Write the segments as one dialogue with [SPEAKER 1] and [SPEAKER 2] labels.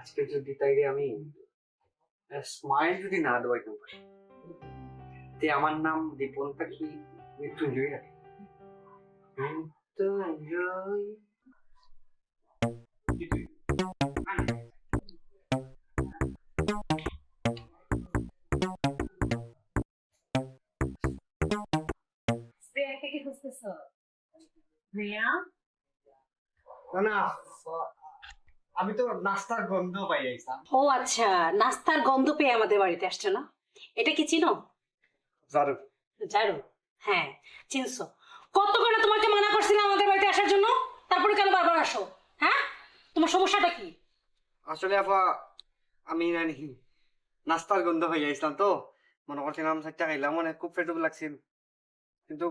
[SPEAKER 1] আজকে যদি তাইলে আমি স্মাইল যদি না দেওয়াইতে পারি, তে আমার নাম দীপনটা কি মৃত্যুঞ্জয় রাখে? মৃত্যুঞ্জয়।
[SPEAKER 2] প্রিয়াকে কি খুঁজতেছো? প্রিয়া,
[SPEAKER 1] না, আমি তো নাস্তার গন্ধ পাই আইসাম।
[SPEAKER 2] ও আচ্ছা, নাস্তার গন্ধ পেয়ে আমাদের বাড়িতে আসছে না? এটা কি চিনো?
[SPEAKER 1] জারু।
[SPEAKER 2] জারু? হ্যাঁ, চিনছো। কত করে তোমাকে মানা করছিলাম আমাদের বাড়িতে আসার জন্য, তারপরে কেন বারবার আসো? হ্যাঁ, তোমার সমস্যাটা কি?
[SPEAKER 1] আসলে আপা আমি নানি নাস্তার গন্ধ হয়ে আইছিলাম তো, মনে করছিলাম চারটা খাইলাম, মানে খুব পেটুক লাগছিল, কিন্তু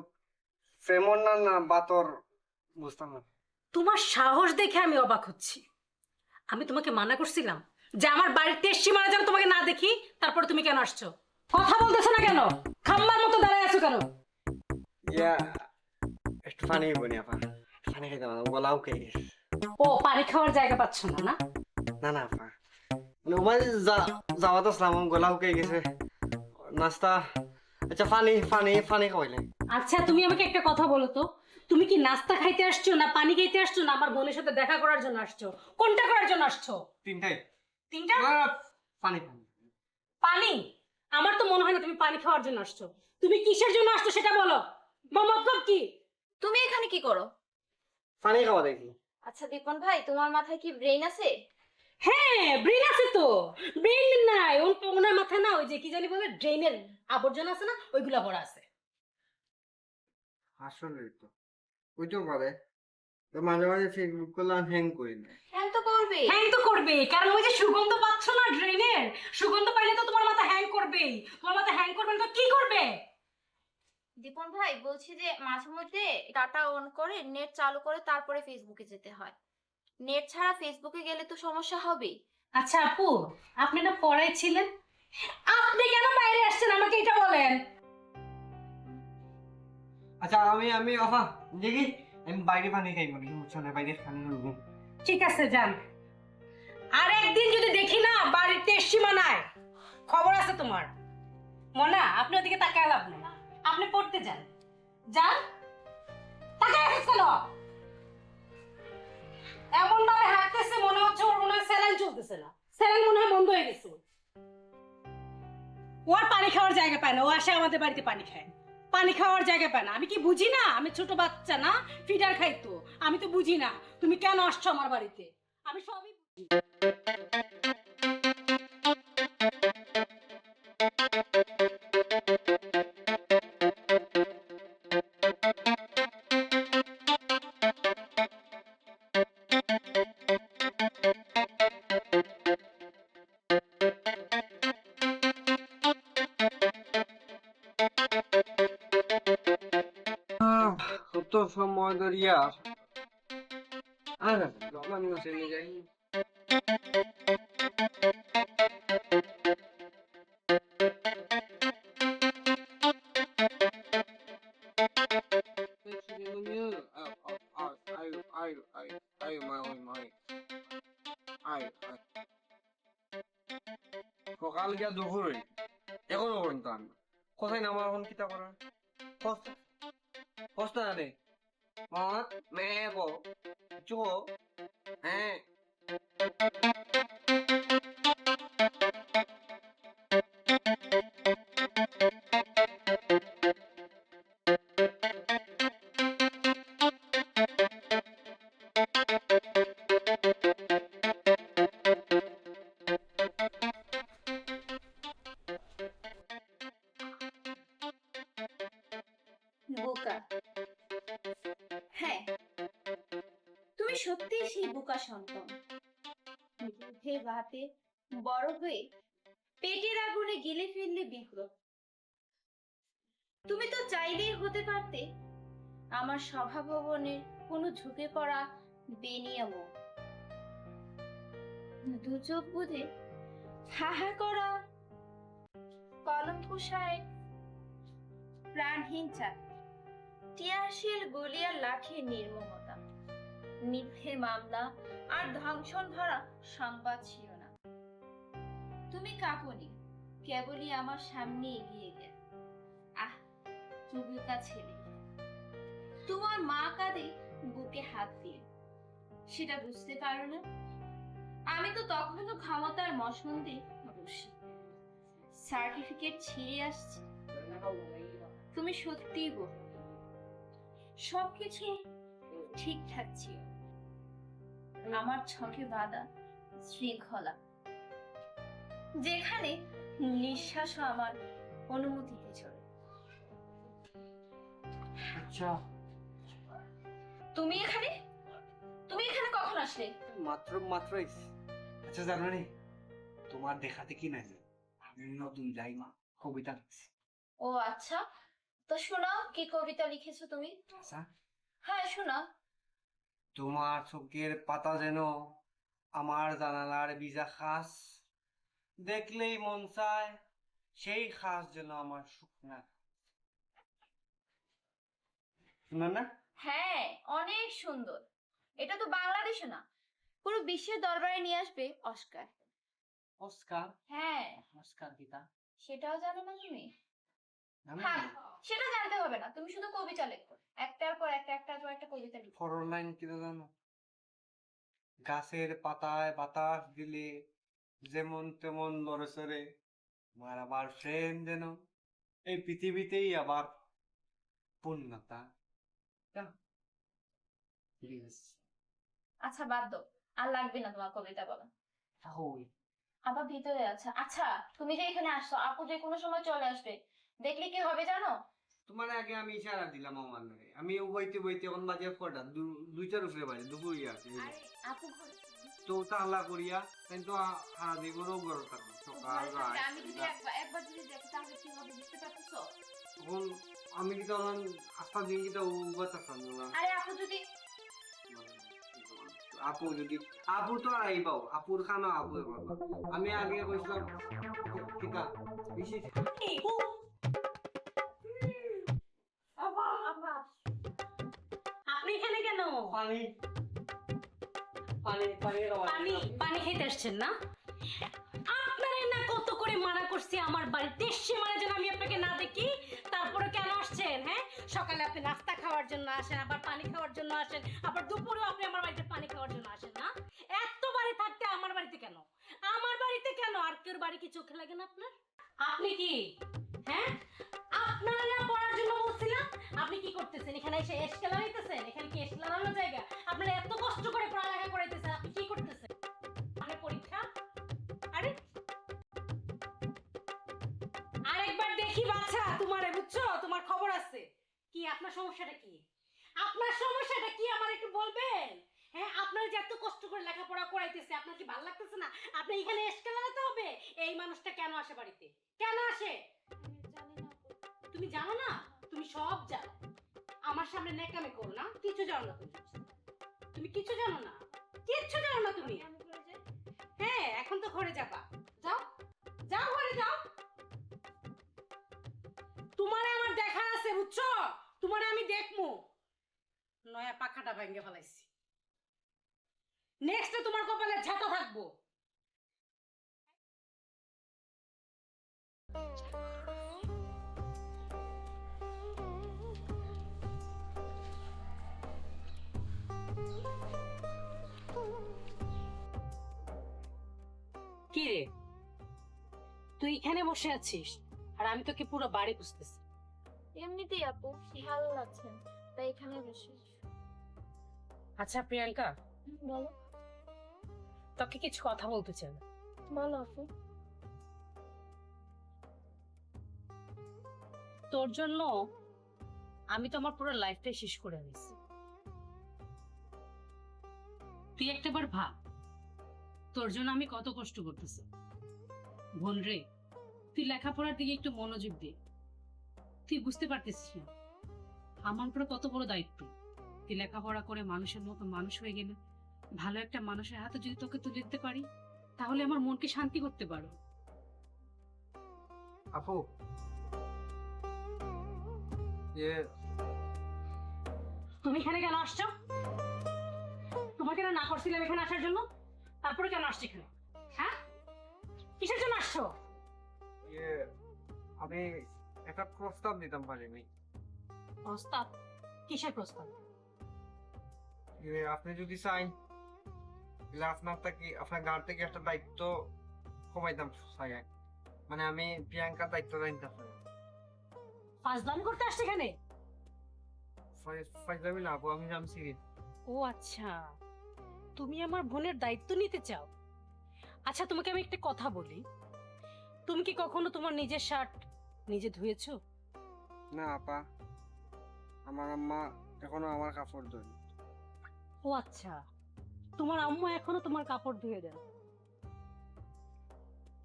[SPEAKER 1] প্রেমর না না বাতর বুঝতাম না।
[SPEAKER 2] তোমার সাহস দেখে আমি অবাক হচ্ছি। আমি তোমাকে মানা করছিলাম যে আমার বাড়ির টেস্ট সীমানা যেন তোমাকে না দেখি, তারপরে তুমি কেন আসছো? কথা বলতেছো না কেন? খাম্বার মতো দাঁড়ায় আছো কেন?
[SPEAKER 1] ইয়া একটু পানি বনি আপা, পানি খাইতে পারলাম, গলাও খেয়ে গেছে।
[SPEAKER 2] ও, পানি খাওয়ার জায়গা পাচ্ছ না না?
[SPEAKER 1] না না আপা, মানে ওমাই যাওয়া তো আসলাম, গলাও খেয়ে গেছে নাস্তা। আচ্ছা পানি পানি পানি খাওয়াইলে।
[SPEAKER 2] আচ্ছা, তুমি আমাকে একটা কথা বলো তো, তুমি কি নাস্তা খাইতে আসছো, না পানি খাইতে আসছো, না আমার বোনের সাথে দেখা করার জন্য আসছো? কোনটা করার জন্য আসছো?
[SPEAKER 1] তিনটাই।
[SPEAKER 2] তিনটা?
[SPEAKER 1] পানি পানি।
[SPEAKER 2] পানি? আমার তো মনে হয় না তুমি পানি খাওয়ার জন্য আসছো। তুমি কিসের জন্য আসছো সেটা বলো। মতলব কি?
[SPEAKER 3] তুমি এখানে কি করো?
[SPEAKER 1] পানি খাওয়া দেখি।
[SPEAKER 3] আচ্ছা দীপন ভাই, তোমার মাথায় কি ব্রেন আছে?
[SPEAKER 2] হ্যাঁ, ব্রেন আছে তো। ব্রেন নাই, ওনার মাথায় না ওই যে কি জানি বলে ড্রেনের আবর্জনা আছে না, ওইগুলা ভরা আছে।
[SPEAKER 1] আসলে তো ওই তো পারে, তো মাঝে মাঝে ফেসবুক করলাম হ্যাং করি না।
[SPEAKER 3] হ্যাঁ তো করবে।
[SPEAKER 2] হ্যাং তো করবে, কারণ ওই যে সুগন্ধ পাচ্ছ না ড্রেনের, সুগন্ধ পাইলে তো তোমার মাথা হ্যাং করবেই। তোমার মাথা হ্যাং করবে না তো কি করবে?
[SPEAKER 3] দীপন ভাই বলছি যে মাঝে মধ্যে ডাটা অন করে নেট চালু করে তারপরে ফেসবুকে যেতে হয়। নেট ছাড়া ফেসবুকে গেলে তো সমস্যা হবেই।
[SPEAKER 2] আচ্ছা আপু, আপনি না পড়াই ছিলেন, আপনি কেন বাইরে আসছেন আমাকে এটা বলেন।
[SPEAKER 1] আচ্ছা আমি আমি আপা দেখি, আমি বাইরে পানি খাই, মানে বুঝছো না, বাইরে পানি খাবো।
[SPEAKER 2] ঠিক আছে, যান। আর একদিন যদি দেখি না বাড়িতে সীমানায়, খবর আছে তোমার। মনা, আপনি ওদিকে তাকায় লাভ নেই, আপনি পড়তে যান। যান, তাকায় আছিস কেন? এমন ভাবে হাঁটতেছে মনে হচ্ছে ওর মনে হয় স্যালাইন চলতেছে না, স্যালাইন মনে হয় বন্ধ হয়ে গেছে। ও আর পানি খাওয়ার জায়গা পায় না, ও আসে আমাদের বাড়িতে পানি খায়, পানি খাওয়ার জায়গা পায় না। আমি কি বুঝি না? আমি ছোট বাচ্চা না, ফিডার খাইতো, আমি তো বুঝি না তুমি কেন আসছো আমার বাড়িতে। আমি সবই
[SPEAKER 1] কত সময় ধরিয়া আর আমি চলে যাই। সকাল গিয়া দুপুর এখনো পর্যন্ত আন কোথায় নামা, এখন কিতা করার কষ্ট জানে মত মেব চো হ্যাঁ।
[SPEAKER 3] বোকা। হ্যাঁ, তুমি সত্যি সেই বোকা সন্তান। দুধে ভাতে বড় হয়ে পেটের আগুনে গিলে ফেললে বিপ্লব। তুমি তো চাইলেই হতে পারতে আমার সভা ভবনের কোনো ঝুঁকে পড়া বেনিয়া বউ। দু চোখ বুঝে হাহা করা কলম কুশায় প্রাণহীন চাক, টিয়ারশিল গুলিয়ার লাঠির নির্মমতা, নিভে মামলা আর ধ্বংসন ভরা সংবাদ ছিল না। তুমি কাঁপনি, কেবলই আমার সামনে এগিয়ে গেল। আহ, চুবুকা ছেলে। তোমার মা কাঁদে বুকে হাত দিয়ে, সেটা বুঝতে পারো না? আমি তো তখনও ক্ষমতার মসমন্দে বসি, সার্টিফিকেট ছিঁড়ে আসছে। তুমি সত্যিই বহু, সবকিছু ঠিকঠাক ছিল, আমার ছকে বাঁধা শৃঙ্খলা, যেখানে নিঃশ্বাসও আমার অনুমতিতে চলে।
[SPEAKER 1] আচ্ছা,
[SPEAKER 3] তুমি এখানে কখন আসলে?
[SPEAKER 1] মাত্র আইছি। আচ্ছা জানো রে, তোমার দেখাতে কি নাই আমি নতুন লাইমা কবিতা লিখছি।
[SPEAKER 3] ও আচ্ছা, তো শোনাও, কি কবিতা লিখেছো তুমি?
[SPEAKER 1] আচ্ছা,
[SPEAKER 3] হ্যাঁ শোনাও।
[SPEAKER 1] তোমার চোখের পাতা যেন আমার জানালার ভিজা খাস, দেখলেই মন চায় সেই খাস যেন আমার শুকনা। শুনেন না?
[SPEAKER 3] হ্যাঁ, অনেক সুন্দর। এটা তো বাংলাদেশে না, পুরো বিশ্বের দরবারে নিয়ে আসবে অস্কার।
[SPEAKER 1] অস্কার?
[SPEAKER 3] হ্যাঁ,
[SPEAKER 1] অস্কার কিতা?
[SPEAKER 3] সেটাও জানো না তুমি?
[SPEAKER 1] জানো
[SPEAKER 3] হ্যাঁ,
[SPEAKER 1] না?
[SPEAKER 3] সেটা জানতে হবে না, তুমি শুধু কবিতা লেখো, একটার পর একটার পর একটা কবিতা লিখো।
[SPEAKER 1] ফরর লাইন কিতা জানো? গাছের পাতায় বাতাস দিলে যেমন তেমন লড়ে চড়ে, আমার আবার ফ্রেন্ড যেন এই পৃথিবীতেই আবার পূর্ণতা। প্লিজ
[SPEAKER 3] আচ্ছা বাদ দাও, আর লাগবে না তোমার কবিতা বলা।
[SPEAKER 1] তাহলে
[SPEAKER 3] আবার ভিতরে আছে। আচ্ছা, তুমি যে এখানে আসছো, আপু যে কোনো সময় চলে আসবে, দেখলে কি হবে জানো?
[SPEAKER 1] তোমার আগে আমি ইশারা দিলাম আমার নামে, আমি বইতে বইতে এখন বাজে কটা দুইটার উপরে বাজে, দুপুরই আছে।
[SPEAKER 3] আরে আপু ঘরে
[SPEAKER 1] তো তাহলা করিয়া কিন্তু হারা দিগরও গরম থাকবে সকাল
[SPEAKER 3] ঘরে থাকবে,
[SPEAKER 1] রাত।
[SPEAKER 3] আমি যদি একবার যদি দেখি তাহলে কি হবে বুঝতে পারছো?
[SPEAKER 1] তখন আমি কি তখন আস্তা দিন কি তো উবাতা খাবো না।
[SPEAKER 3] আরে আপু যদি
[SPEAKER 1] আপু তো আর আইবাও, আপুর খানা আপু এবার আমি আগে কইছিলাম কিতা বিশেষ
[SPEAKER 2] আপনি এখানে কেন?
[SPEAKER 1] পানি পানি পানি
[SPEAKER 2] পানি পানি খেতে আসছেন না? আপনারে না কত করে মানা করছি আমার বাড়িতে এসে মানে যেন আমি আপনাকে না দেখি, তারপরে কেন আসছেন? হ্যাঁ, সকালে আপনি নাস্তা খাওয়ার জন্য আসেন, আবার পানি খাওয়ার জন্য আসেন, আবার দুপুরেও আপনি আমার বাড়িতে পানি খাওয়ার জন্য আসেন না? এত বাড়ি থাকতে আমার বাড়িতে কেন? আমার বাড়িতে কেন? আর কেউ বাড়ি কি চোখে লাগে না আপনার? আপনি কি হ্যাঁ, আপনারা না পড়ার জন্য বলছিলাম, আপনি কি করতেছেন এখানে? এসে এসকে লাগাইতেছেন? এখানে কি এসকে লাগানোর জায়গা? আপনারা এত কষ্ট করে পড়ালেখা করাইতেছেন, আপনি কি করতেছেন? আপনার পরীক্ষা? আরে আরেকবার দেখি বাচ্চা তোমারে, বুঝছো? তোমার খবর আছে। কি আপনার সমস্যাটা কি? আপনার সমস্যাটা কি আমার একটু বলবেন? হ্যাঁ, আপনার যে এত কষ্ট করে লেখাপড়া করাইতেছে, আপনার কি ভালো লাগতেছে না? আপনি এখানে এসকে লাগাতে হবে? এই মানুষটা কেন আসে বাড়িতে? কেন আসে? তুমি জানো না? তুমি সব জানো। আমার সামনে নেকামে করো না, কিছু জানো না তুমি। তুমি কিছু জানো না, কিচ্ছু জানো না তুমি। হ্যাঁ, এখন তো ঘরে যাবা। যাও যাও, ঘরে যাও। তোমারে আমার দেখার আছে, বুঝছো? তোমারে আমি দেখমু। নয়া পাখাটা ভেঙে ফেলাইছি, নেক্সটে তোমার কপালে ঝাঁটা থাকবো। কি রে, তুই এখানে বসে আছিস আর আমি তোকে পুরো বাড়ি বুঝতেছি।
[SPEAKER 3] এমনিতেই আপু ভালো লাগছে, তাই এখানে বসে।
[SPEAKER 2] আচ্ছা প্রিয়াঙ্কা,
[SPEAKER 3] বলো।
[SPEAKER 2] তোকে কিছু কথা বলতে চাই।
[SPEAKER 3] বলো আপু।
[SPEAKER 2] তোর জন্য আমি তো আমার পুরো লাইফটাই শেষ করে দিয়েছি। তুই একটাবার ভাব, তোর জন্য আমি কত কষ্ট করতেছি। বোন রে, তুই লেখাপড়ার দিকে একটু মনোযোগ দে। তুই বুঝতে পারতেছিস না আমার উপরে কত বড় দায়িত্ব। তুই লেখাপড়া করে মানুষের মতো মানুষ হয়ে গেলে, ভালো একটা মানুষের হাতে যদি তোকে তুলে দিতে পারি, তাহলে আমার মনকে শান্তি করতে পারো।
[SPEAKER 1] আপু
[SPEAKER 2] তুমি এখানে কেন আসছো? তোমাকে না করছিলাম এখানে আসার জন্য, তারপরে কেন আসছি এখানে? হ্যাঁ, কিসের জন্য আসছো?
[SPEAKER 1] ইয়ে, আমি একটা প্রস্তাব দিতাম পারিনি।
[SPEAKER 2] প্রস্তাব? কিসের প্রস্তাব?
[SPEAKER 1] ইয়ে, আপনি যদি চান তাহলে আপনার গাড় থেকে একটা দায়িত্ব কমাইতাম চাই। মানে আমি প্রিয়াঙ্কার দায়িত্বটা নিতে চাই।
[SPEAKER 2] ফাজলামি করতে আসছে এখানে?
[SPEAKER 1] ফাইজলামি না আপু, আমি জানছি।
[SPEAKER 2] ও আচ্ছা, তুমি আমার বোনের দায়িত্ব নিতে চাও। আচ্ছা, তোমাকে আমি একটা কথা বলি, তুমি কি কখনো তোমার নিজের শার্ট নিজে ধুয়েছো?
[SPEAKER 1] না আপা, আমার আম্মা এখনো আমার কাপড় ধোয়নি।
[SPEAKER 2] ও আচ্ছা, তোমার আম্মু এখনো তোমার কাপড় ধুয়ে দেন।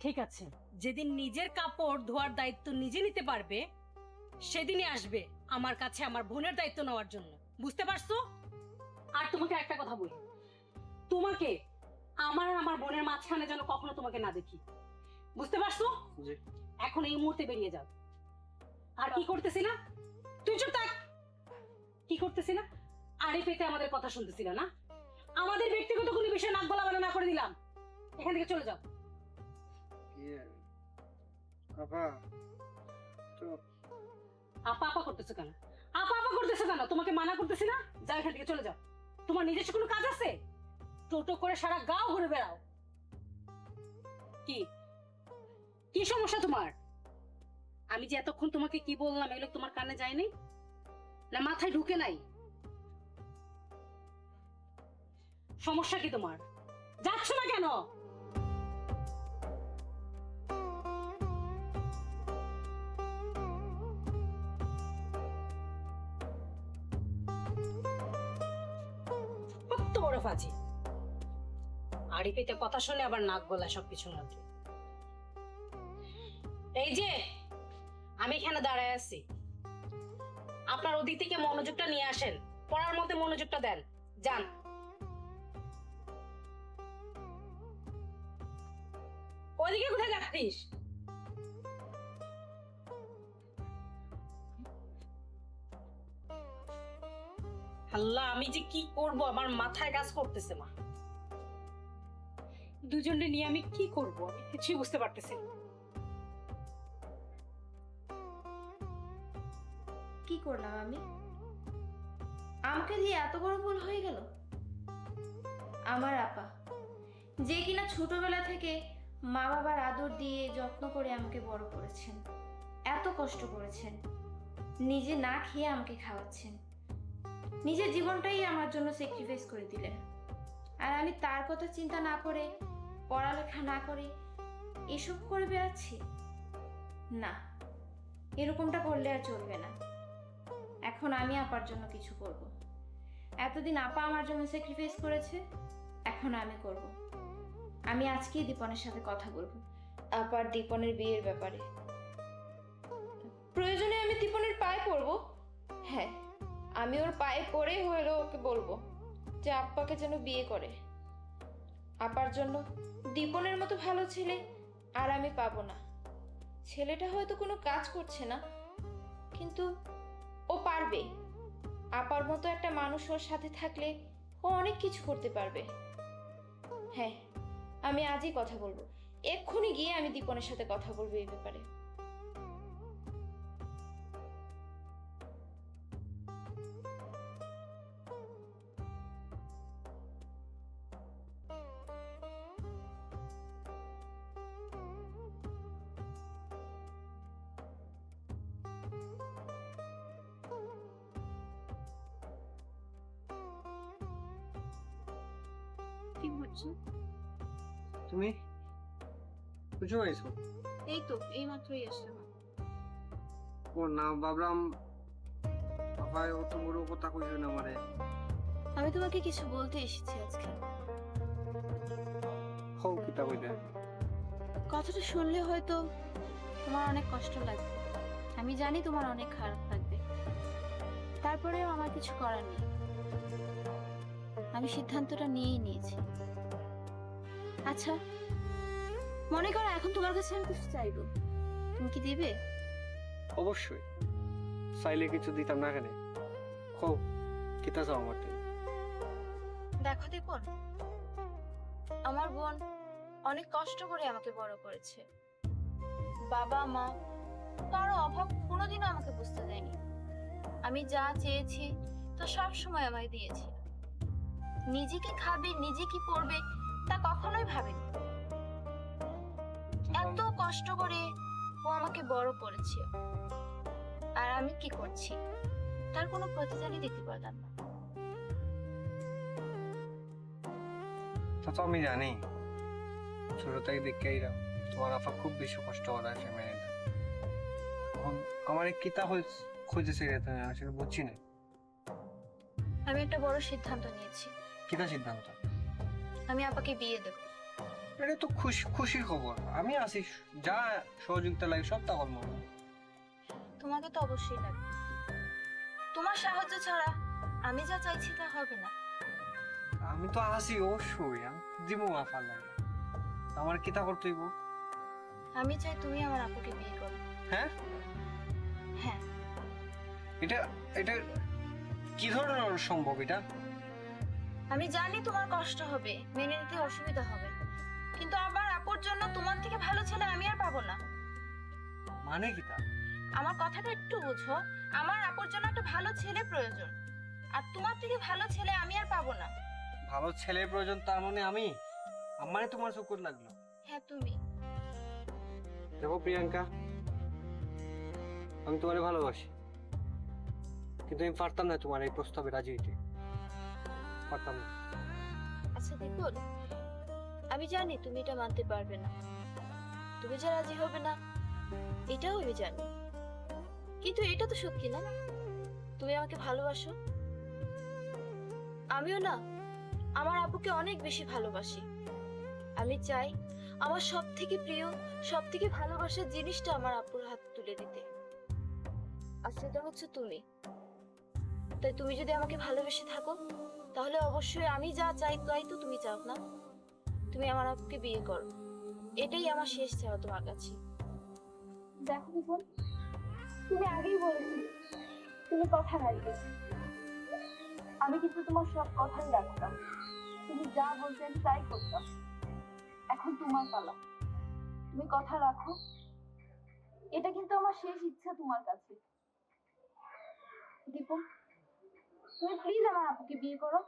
[SPEAKER 2] ঠিক আছে, যেদিন নিজের কাপড় ধোয়ার দায়িত্ব নিজে নিতে পারবে সেদিনই আসবে আমার কাছে আমার বোনের দায়িত্ব নেওয়ার জন্য, বুঝতে পারছো? আর তোমাকে একটা কথা বলি, তোমাকে আমার আর আমার বোনের মাঝখানে যেন কখনো তোমাকে না দেখি, বুঝতে পারছো?
[SPEAKER 1] জি।
[SPEAKER 2] এখন এই মুহূর্তে বেরিয়ে যাও। আর কি করতেছি না? তুই চুপ থাক। কি করতেছি না? আরে পেতে আমাদের কথা শুনতেছিল না? আমাদের ব্যক্তিগত কোনো বিষয় নাক গলা না করে দিলাম। এখান থেকে চলে যাও।
[SPEAKER 1] ইয়ে, আপা তো
[SPEAKER 2] আপা আপা করতেছো কেন? আপা আপা করতেছো কেন? তোমাকে মানা করতেছি না? যাও এখান থেকে চলে যাও। তোমার নিজস্ব কোনো কাজ আছে? টোটো করে সারা গাঁও ঘুরে বেড়াও। কি কি সমস্যা তোমার? আমি যে এতক্ষণ তোমাকে কি বললাম এগুলো তোমার কানে যায়নি, না মাথায় ঢুকে নাই? সমস্যা কি তোমার? যাচ্ছ না কেন? কত বড় ফাজি! আড়ি পেতে কথা শুনে আবার নাক গলা সবকিছুর মধ্যে। এই যে আমি এখানে দাঁড়ায় আছি, আপনার ওদিক থেকে মনোযোগটা নিয়ে আসেন, পড়ার মধ্যে মনোযোগটা দেন। যান। ওদিকে কোথায় যাচ্ছিস? আল্লাহ, আমি যে কি করব আমার মাথায় কাজ করতেছে না। দুজনে নিয়ে আমি কি করব আমি কিছুই বুঝতে পারতেছি না।
[SPEAKER 3] কি করলাম আমি? আমাকে দিয়ে এত বড় ভুল হয়ে গেল। আমার আপা, যে কিনা ছোটবেলা থেকে মা বাবার আদর দিয়ে যত্ন করে আমাকে বড় করেছেন, এত কষ্ট করেছেন, নিজে না খেয়ে আমাকে খাওয়াচ্ছেন, নিজের জীবনটাই আমার জন্য স্যাক্রিফাইস করে দিলেন, আর আমি তার কথা চিন্তা না করে, পড়ালেখা না করে এসব করে বেড়াচ্ছি? না, এরকমটা করলে আর চলবে না। এখন আমি আপার জন্য কিছু করব। এতদিন আপা আমার জন্য স্যাক্রিফাইস করেছে, এখন আমি করব। আমি আজকেই দীপনের সাথে কথা বলবো আপার দীপনের বিয়ের ব্যাপারে। প্রয়োজনে আমি দীপনের পায়ে পড়বো। হ্যাঁ, আমি ওর পায়ে পড়ে হলেও ওকে বলবো যে আপ্পাকে যেন বিয়ে করে। আপার জন্য দীপনের মতো ভালো ছেলে আর আমি পাবো না। ছেলেটা হয়তো কোনো কাজ করছে না, কিন্তু ও পারবে। আপার মতো একটা মানুষ ওর সাথে থাকলে ও অনেক কিছু করতে পারবে। হ্যাঁ, আমি আজই কথা বলবো, এক্ষুনি গিয়ে আমি দীপনের সাথে কথা বলবো এই ব্যাপারে।
[SPEAKER 2] কি হচ্ছে?
[SPEAKER 1] তুমি বুঝো আইছো?
[SPEAKER 3] এই তো এই মাত্রই আসলাম।
[SPEAKER 1] ও না, ভাবলাম বাবা অত বড় কথা কইছো না আমারে।
[SPEAKER 3] আমি তোমাকে কিছু বলতে এসেছি আজকে।
[SPEAKER 1] হও কিতা কইলে?
[SPEAKER 3] কথাটা শুনলে হয়তো তোমার অনেক কষ্ট লাগবে, আমি জানি তোমার অনেক খারাপ লাগবে, তারপরেও আমার কিছু করার নেই। আমি সিদ্ধান্তটা নিয়েই নিয়েছি। আচ্ছা, মনে করো এখন তোমার কাছে আমি কিছু চাইবো, তুমি কি দিবে?
[SPEAKER 1] অবশ্যই, চাইলে কিছু দিতাম না কেন? হও কিতা চাও আমার থেকে?
[SPEAKER 3] দেখো দীপন, আমার বোন অনেক কষ্ট করে আমাকে বড় করেছে। বাবা মা কারো অভাব কোনোদিনও আমাকে বুঝতে দেয়নি। আমি যা চেয়েছি তা সব সময় আমায় দিয়েছে। নিজে কি খাবে, নিজে কি পড়বে তা কখনোই ভাবেনি। এত কষ্ট করে ও আমাকে বড় করেছে, আর আমি কি করছি তার কোনো প্রতিদানই দিতে পারলাম না।
[SPEAKER 1] তা তো আমি জানি, ছোট থেকে দেখেই তোমার আফা খুব বেশি কষ্ট করে ফ্যামিলিটা। এখন আমার এই কিতা খুঁজেছে রে তুমি, আমি সেটা বুঝছি না।
[SPEAKER 3] আমি একটা বড় সিদ্ধান্ত নিয়েছি।
[SPEAKER 1] কিতা সিদ্ধান্ত?
[SPEAKER 3] আমি আপাকে বিয়ে দেব।
[SPEAKER 1] এটা তো খুশির খবর, আমি আছি, যা সহযোগিতা লাগে সব তা করবো।
[SPEAKER 3] তোমাকে তো অবশ্যই লাগবে, তোমার সাহায্য ছাড়া আমি যা চাইছি তা হবে না।
[SPEAKER 1] আমি তো আছি অবশ্যই, আমি দিব আফা লাগে। আমার কিতা করতে হইব?
[SPEAKER 3] আমি চাই তুমি আমার আপুকে বিয়ে করো।
[SPEAKER 1] হ্যাঁ
[SPEAKER 3] হ্যাঁ।
[SPEAKER 1] এটা এটা কি ধরনের সম্ভব এটা?
[SPEAKER 3] আমি জানি তোমার কষ্ট হবে, মেনে নিতে অসুবিধা হবে, কিন্তু আমার আপুর জন্য তোমার থেকে ভালো ছেলে আমি আর পাবো না।
[SPEAKER 1] মানে কিতা?
[SPEAKER 3] আমার কথাটা একটু বুঝো, আমার আপুর জন্য একটা ভালো ছেলে প্রয়োজন, আর তোমার থেকে ভালো ছেলে আমি আর পাবো না।
[SPEAKER 1] ভালো ছেলের প্রয়োজন তার মানে আমি? আমারে তোমার চকুর লাগলো?
[SPEAKER 3] হ্যাঁ তুমি।
[SPEAKER 1] দেখো প্রিয়াঙ্কা, আমি তোমারে ভালোবাসি, কিন্তু আমি পারতাম না তোমার এই প্রস্তাবে রাজি হইতে, পারতাম না।
[SPEAKER 3] আচ্ছা দীপল, আমি জানি তুমি এটা মানতে পারবে না, তুমি যে রাজি হবে না এটাও আমি জানি, কিন্তু এটা তো সত্যি না, তুমি আমাকে ভালোবাসো। আমিও না আমার আপুকে অনেক বেশি ভালোবাসি। আমি চাই আমার সব থেকে প্রিয়, সব থেকে ভালোবাসার জিনিসটা আমার আপুর হাতে তুলে দিতে, আর সেটা হচ্ছে তুমি। তাই তুমি যদি আমাকে ভালোবেসে থাকো তাহলে অবশ্যই আমি যা চাই তাই তো তুমি চাও না। তুমি আমার আপুকে বিয়ে করো, এটাই আমার শেষ চাওয়া তোমার কাছে। দেখো দীপন, তুমি আগেই বলেছিলে তুমি কথা রাখবে, আমি কিন্তু তোমার সব কথাই রাখতাম, তুমি যা বলতে আমি তাই করতাম। এখন তোমার পালা, তুমি কথা রাখো, এটা কিন্তু আমার শেষ ইচ্ছা তোমার কাছে। দীপন, তুমি প্লিজ আমার আপুকে বিয়ে করো,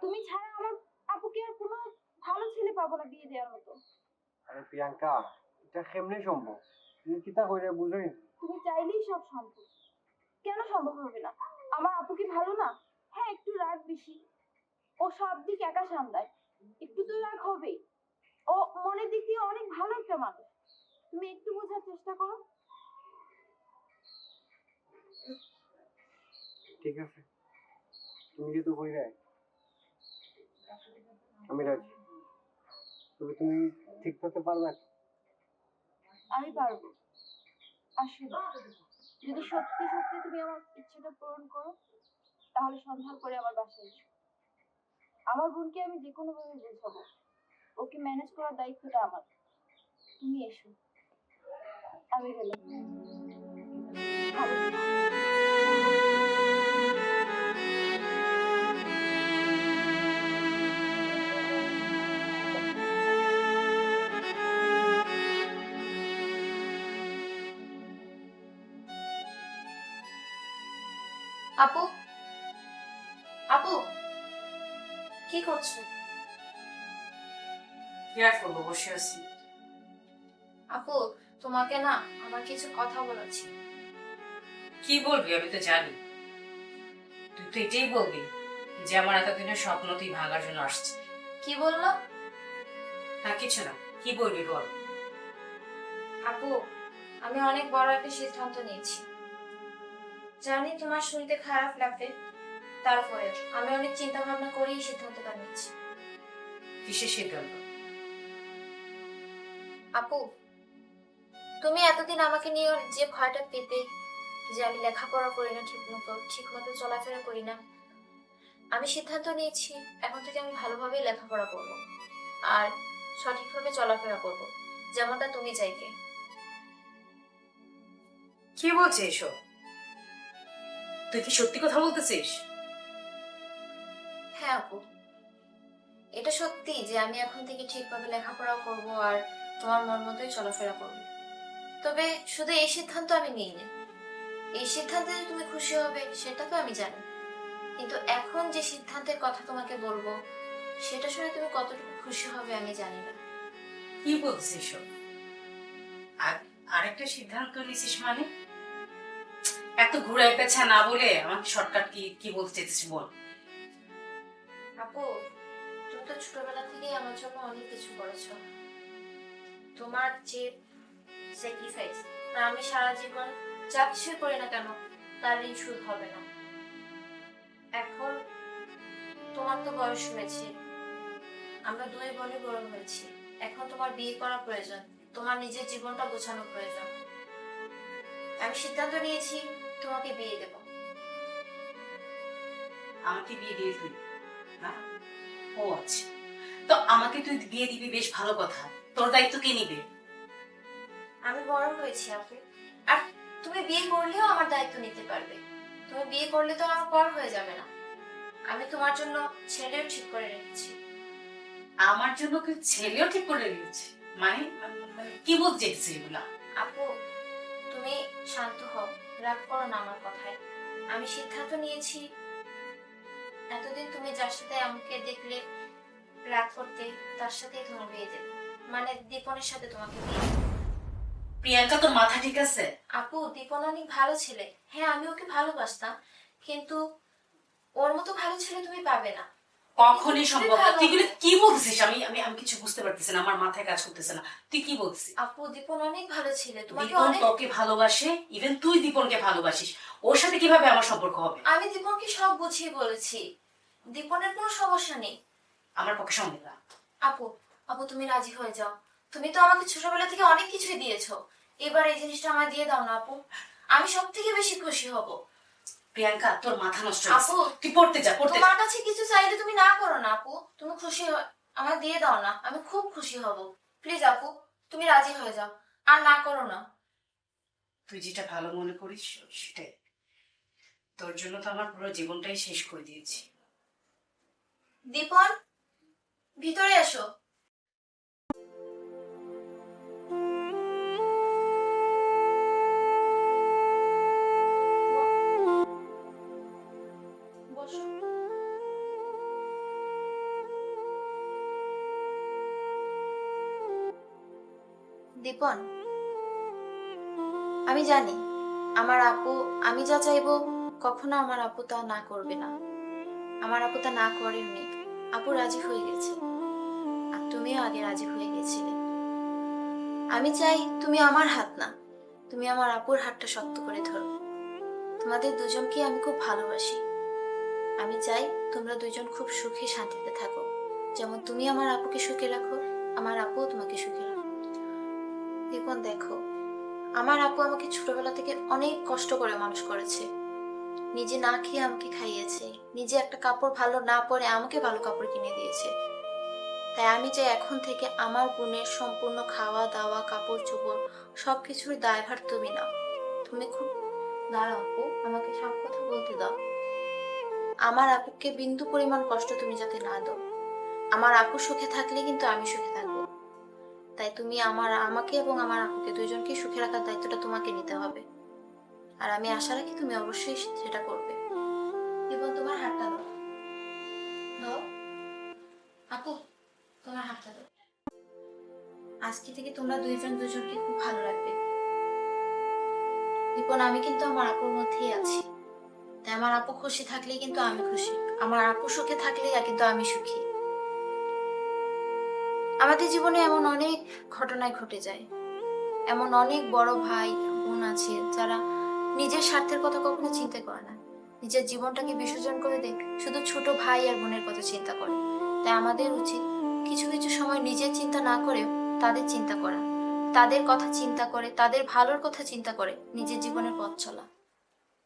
[SPEAKER 3] তুমি ছাড়া আমার আপুকে আর কোনো ভালো ছেলে পাবো না বিয়ে দেওয়ার মতো।
[SPEAKER 1] আরে প্রিয়াঙ্কা, এটা কেমনে সম্ভব? তুমি কিতা কইরা বুঝোই?
[SPEAKER 3] তুমি চাইলেই সব সম্ভব, কেন সম্ভব হবে না? আমার আপু কি ভালো না? হ্যাঁ, একটু রাগ বেশি, ও সব দিক একা সামলায়, একটু তো রাগ হবেই। ও মনের দিক দিয়ে অনেক ভালো একটা মানুষ, তুমি একটু বোঝার চেষ্টা করো।
[SPEAKER 1] ঠিক আছে, তুমি যেহেতু কইরা, আমি রাজি। তবে তুমি ঠিক করতে পারবে?
[SPEAKER 3] আমি পারবো, আসলে যদি সত্যি সত্যি তুমি আমার ইচ্ছেটা পূরণ করো তাহলে সন্ধ্যার পরে আমার বাসায় এসো। আমার বোনকে আমি যে কোনো ভাবে বোঝাবো, ওকে ম্যানেজ করার দায়িত্বটা আমার। তুমি এসো, আমি গেলাম। ভালো থেকো। আপু, আপু, কি করছো?
[SPEAKER 2] কি আর করবো, বসে আছি।
[SPEAKER 3] আপু, তোমাকে না আমার কিছু কথা বলার ছিল।
[SPEAKER 2] কি বলবি আমি তো জানি, তুই তো এটাই বলবি যে আমার এতদিনের স্বপ্ন তুই ভাঙার জন্য আসছে।
[SPEAKER 3] কি বললো?
[SPEAKER 2] তা কিছু না, কি বলবি বল।
[SPEAKER 3] আপু, আমি অনেক বড় একটা সিদ্ধান্ত নিয়েছি। জানি তোমার শুনতে খারাপ লাগবে, তারপরে আমি অনেক চিন্তা ভাবনা করেই সিদ্ধান্তটা নিচ্ছি।
[SPEAKER 2] কিসের সিদ্ধান্ত?
[SPEAKER 3] আপু, তুমি এতদিন আমাকে নিয়ে যে ভয়টা পেতে যে আমি লেখাপড়া করি না ঠিক মতো চলাফেরা করি না, আমি সিদ্ধান্ত নিয়েছি এখন থেকে আমি ভালোভাবে লেখাপড়া করব আর সঠিকভাবে চলাফেরা করব, যেমনটা তুমি চাইবে।
[SPEAKER 2] কি বলছিস এসব? তুই কি সত্যি কথা বলতেছিস?
[SPEAKER 3] হ্যাঁ আপু, এটা সত্যি যে আমি এখন থেকে ঠিকভাবে লেখাপড়া করব আর তোমার মন মতোই চলাফেরা করবো। তবে শুধু এই সিদ্ধান্ত আমি নিইনি। এই সিদ্ধান্তে যে তুমি খুশি হবে সেটা তো আমি জানি, কিন্তু এখন যে সিদ্ধান্তের কথা তোমাকে বলবো সেটা শুনে তুমি কতটুকু খুশি হবে আমি জানি না।
[SPEAKER 2] কি বলছিস এসব? আর আরেকটা সিদ্ধান্ত নিছিস মানে? এত ঘুরে পেছা না বলে আমাকে শর্টকাট কি কি বলতে চাইছিস বল।
[SPEAKER 3] আপু, তুমি তো ছোটবেলা থেকেই আমার জন্য অনেক কিছু করেছো। তোমার যে স্যাক্রিফাইস, আমি সারা জীবন যা কিছুই করি না কেন তার ঋণ শোধ হবে না। এখন তোমার তো বয়স হয়েছে, আমরা দুই বোনই বড় হয়েছি। এখন তোমার বিয়ে করা প্রয়োজন, তোমার নিজের জীবনটা গোছানো প্রয়োজন। আমি সিদ্ধান্ত নিয়েছি তোমাকে বিয়ে দেব।
[SPEAKER 2] আমাকে বিয়ে দিয়ে তুই না? ও আচ্ছা, তো আমাকে তুই বিয়ে দিবি বেশ ভালো কথা, তোর দায়িত্ব কে নিবে?
[SPEAKER 3] আমি বড় হয়েছি আপু, আর তুমি বিয়ে করলেও আমার দায়িত্ব নিতে পারবে। তুমি বিয়ে করলে তো আমার পর হয়ে যাবে না। আমি তোমার জন্য ছেলেও ঠিক করে রেখেছি।
[SPEAKER 2] আমার জন্য কি ছেলেও ঠিক করে রেখেছে? মানে মানে কি বলতে চাইছিস এগুলা?
[SPEAKER 3] আপু, তুমি শান্ত হও, রাগ করো না আমার কথায়। আমি সিদ্ধান্ত নিয়েছি এতদিন তুমি যার সাথে আমাকে দেখলে রাগ করতে তার সাথেই তোমার বিয়ে দেব, মানে দীপনের সাথে তোমাকে বিয়ে দেব।
[SPEAKER 2] প্রিয়াঙ্কা, তোর মাথা ঠিক আছে?
[SPEAKER 3] আপু, দীপন অনেক ভালো ছেলে, হ্যাঁ আমি ওকে ভালোবাসতাম, কিন্তু ওর মতো ভালো ছেলে তুমি পাবে না।
[SPEAKER 2] কখনই সম্ভব না। তুই এগুলো কি বলছিস? আমি আমি আমি কিছু বুঝতে পারতেছি না, আমার মাথায় কাজ করতেছে না। তুই কি বলছিস?
[SPEAKER 3] আপু, দীপন অনেক ভালো ছেলে, তোমাকে
[SPEAKER 2] দীপন
[SPEAKER 3] অনেক।
[SPEAKER 2] তোকে ভালোবাসে, ইভেন তুই দীপনকে ভালোবাসিস, ওর সাথে কিভাবে আমার সম্পর্ক হবে?
[SPEAKER 3] আমি দীপনকে সব বুঝিয়ে বলেছি, দীপনের কোনো সমস্যা নেই।
[SPEAKER 2] আমার পক্ষে সম্ভব না।
[SPEAKER 3] আপু, আপু তুমি রাজি হয়ে যাও। তুমি তো আমাকে ছোটবেলা থেকে অনেক কিছুই দিয়েছো, এবার এই জিনিসটা আমায় দিয়ে দাও না আপু, আমি সব থেকে বেশি খুশি হব।
[SPEAKER 2] প্রিয়াঙ্কা, তোর মাথা নষ্ট
[SPEAKER 3] আপু,
[SPEAKER 2] হয়েছে। তুই পড়তে যা, পড়তে যা।
[SPEAKER 3] তোমার কাছে কিছু চাইলে তুমি না করো না আপু, তুমি খুশি আমায় দিয়ে দাও না, আমি খুব খুশি হব। প্লিজ আপু, তুমি রাজি হয়ে যাও, আর না করো না।
[SPEAKER 2] তুই যেটা ভালো মনে করিস সেটাই। তোর জন্য তো আমার পুরো জীবনটাই শেষ করে দিয়েছি।
[SPEAKER 3] দীপন, ভিতরে এসো। বসো। দীপন, আমি জানি আমার আপু, আমি যা চাইবো কখনো আমার আপু তা না করবে না। আমার আপু তা না করেননি, আপু রাজি হয়ে গেছে, আর তুমিও আগে রাজি হয়ে গেছিলে। আমি চাই তুমি আমার হাত না, তুমি আমার আপুর হাতটা শক্ত করে ধরো। তোমাদের দুজনকে আমি খুব ভালোবাসি। আমি চাই তোমরা দুজন খুব সুখে শান্তিতে থাকো, যেমন তুমি আমার আপুকে সুখে রাখো, আমার আপুও তোমাকে সুখে রাখো। দীপন দেখো, আমার আপু আমাকে ছোটবেলা থেকে অনেক কষ্ট করে মানুষ করেছে, নিজে না খেয়ে আমাকে খাইয়েছে, নিজে একটা কাপড় ভালো না পরে আমাকে ভালো কাপড় কিনে দিয়েছে। তাই আমি চাই এখন থেকে আমার বোনের সম্পূর্ণ খাওয়া দাওয়া কাপড় চোপড় সবকিছুর দায়ভার তুমি নাও। তুমি খুব, দাঁড়াও আপু, আমাকে সব কথা বলতে দাও। আমার আপুকে বিন্দু পরিমাণ কষ্ট তুমি যাতে না দাও। আমার আপু সুখে থাকলে কিন্তু আমি সুখে থাকবো। তাই তুমি আমাকে এবং আমার আপুকে দুইজনকে সুখে রাখার দায়িত্বটা তোমাকে নিতে হবে, আর আমি আশা রাখি তুমি অবশ্যই সেটা করবে। এবং তোমার হাতটা দাও, দাও আপু, তোমার হাতটা দাও। আজকে থেকে তোমরা দুইজন দুজনকে খুব ভালো রাখবে। দীপন, আমি কিন্তু আমার আপুর মধ্যেই আছি, তাই আমার আপু খুশি থাকলেই কিন্তু আমি খুশি, আমার আপু সুখে থাকলেই কিন্তু আমি সুখী। আমাদের জীবনে এমন অনেক ঘটনায় ঘটে যায়, এমন অনেক বড় ভাই বোন আছে যারা নিজের স্বার্থের কথা কখনো চিন্তা করে না, নিজের জীবনটাকে বিসর্জন করে দেয় শুধু ছোট ভাই আর বোনের কথা চিন্তা করে। তাই আমাদের উচিত কিছু কিছু সময় নিজের চিন্তা না করে তাদের চিন্তা করা, তাদের কথা চিন্তা করে, তাদের ভালোর কথা চিন্তা করে নিজের জীবনের পথ চলা।